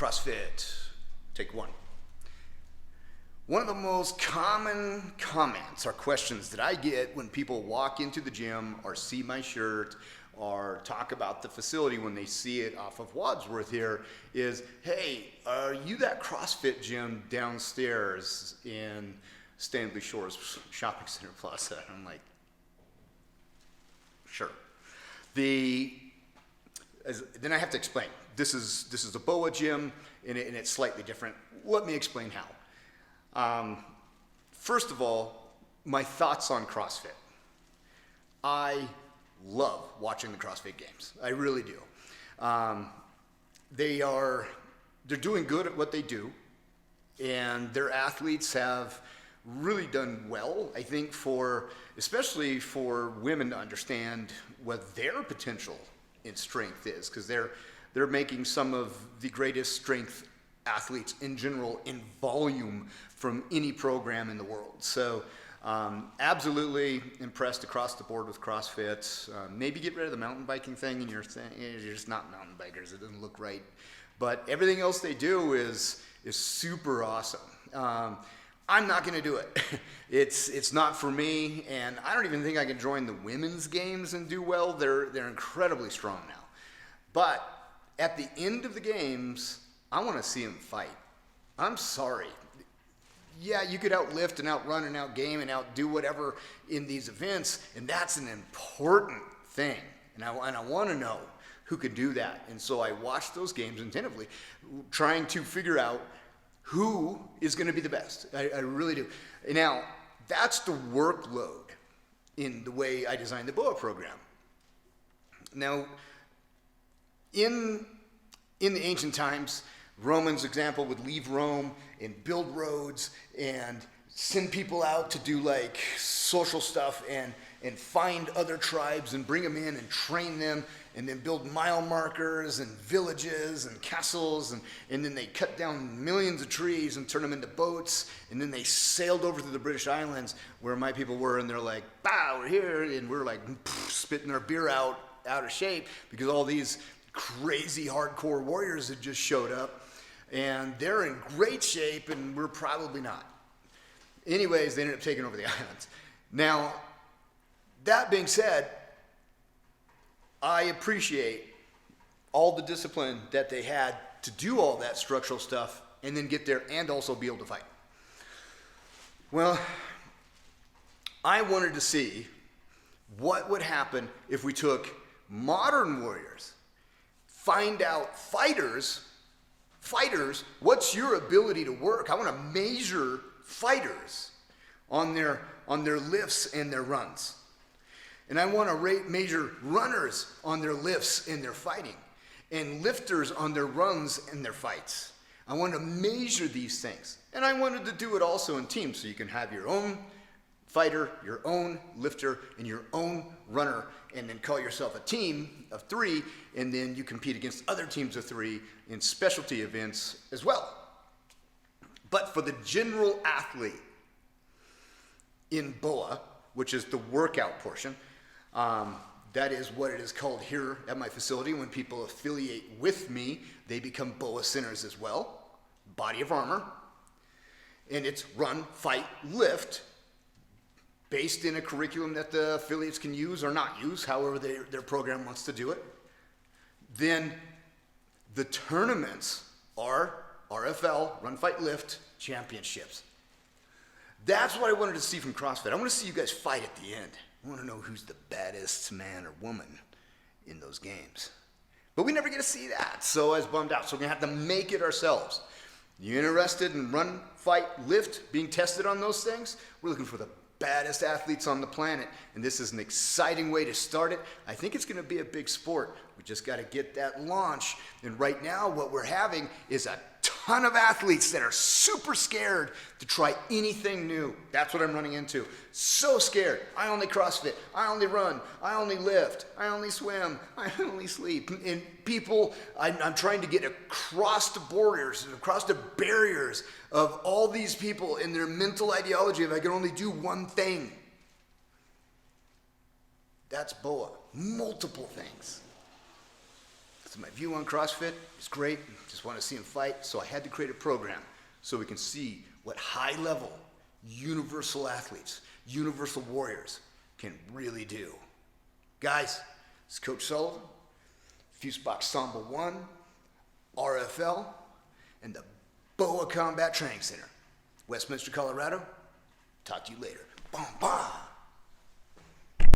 CrossFit, take one. One of the most common comments or questions that I get when people walk into the gym or see my shirt or talk about the facility when they see it off of Wadsworth here is, hey, are you that CrossFit gym downstairs in Stanley Shores Shopping Center Plaza? And I'm like, sure. Then I have to explain. This is a BOA gym, and it's slightly different. Let me explain how. First of all, my thoughts on CrossFit. I love watching the CrossFit games. I really do. They're doing good at what they do, and their athletes have really done well, I think, especially for women to understand what their potential in strength is, because they're making some of the greatest strength athletes in general in volume from any program in the world. So absolutely impressed across the board with CrossFit. Maybe get rid of the mountain biking thing, and you're just not mountain bikers. It doesn't look right. But everything else they do is super awesome. I'm not going to do it. It's not for me, and I don't even think I can join the women's games and do well. They're incredibly strong now. But at the end of the games, I want to see them fight. I'm sorry. Yeah, you could outlift and outrun and outgame and outdo whatever in these events, and that's an important thing. And I want to know who could do that. And so I watch those games attentively, trying to figure out who is going to be the best. I really do. Now, that's the workload in the way I designed the BOA program. Now, in the ancient times, Romans, example, would leave Rome and build roads and send people out to do like social stuff and find other tribes and bring them in and train them and then build mile markers and villages and castles and then they cut down millions of trees and turn them into boats, and then they sailed over to the British Islands where my people were, and they're like, bah, we're here, and we're like spitting our beer out of shape because all these crazy hardcore warriors had just showed up, and they're in great shape and we're probably not. Anyways, they ended up taking over the islands. Now, that being said, I appreciate all the discipline that they had to do all that structural stuff and then get there and also be able to fight. Well, I wanted to see what would happen if we took modern warriors, find out fighters, what's your ability to work? I want to measure fighters on their lifts and their runs. And I want to measure runners on their lifts and their fighting, and lifters on their runs and their fights. I want to measure these things. And I wanted to do it also in teams, so you can have your own fighter, your own lifter, and your own runner, and then call yourself a team of 3, and then you compete against other teams of 3 in specialty events as well. But for the general athlete in BOA, which is the workout portion, that is what it is called here at my facility. When people affiliate with me, they become BOA centers as well, body of armor, and it's run, fight, lift, based in a curriculum that the affiliates can use or not use, however their program wants to do it. Then the tournaments are RFL, Run Fight Lift championships. That's what I wanted to see from CrossFit. I want to see you guys fight at the end. I want to know who's the baddest man or woman in those games. But we never get to see that, so I was bummed out. So we're going to have to make it ourselves. You interested in Run, Fight, Lift, being tested on those things? We're looking for the baddest athletes on the planet, and this is an exciting way to start it. I think it's going to be a big sport. We just got to get that launch. And right now, what we're having is a ton of athletes that are super scared to try anything new. That's what I'm running into. So scared. I only CrossFit. I only run. I only lift. I only swim. I only sleep. And people, I'm trying to get across the borders, across the barriers of all these people in their mental ideology of I can only do one thing. That's BOA. Multiple things. So my view on CrossFit is great. Just want to see them fight. So I had to create a program so we can see what high-level, universal athletes, universal warriors can really do. Guys, this is Coach Sullivan, Fusebox Sambo RFL, and the BOA Combat Training Center, Westminster, Colorado. Talk to you later. Boom, boom.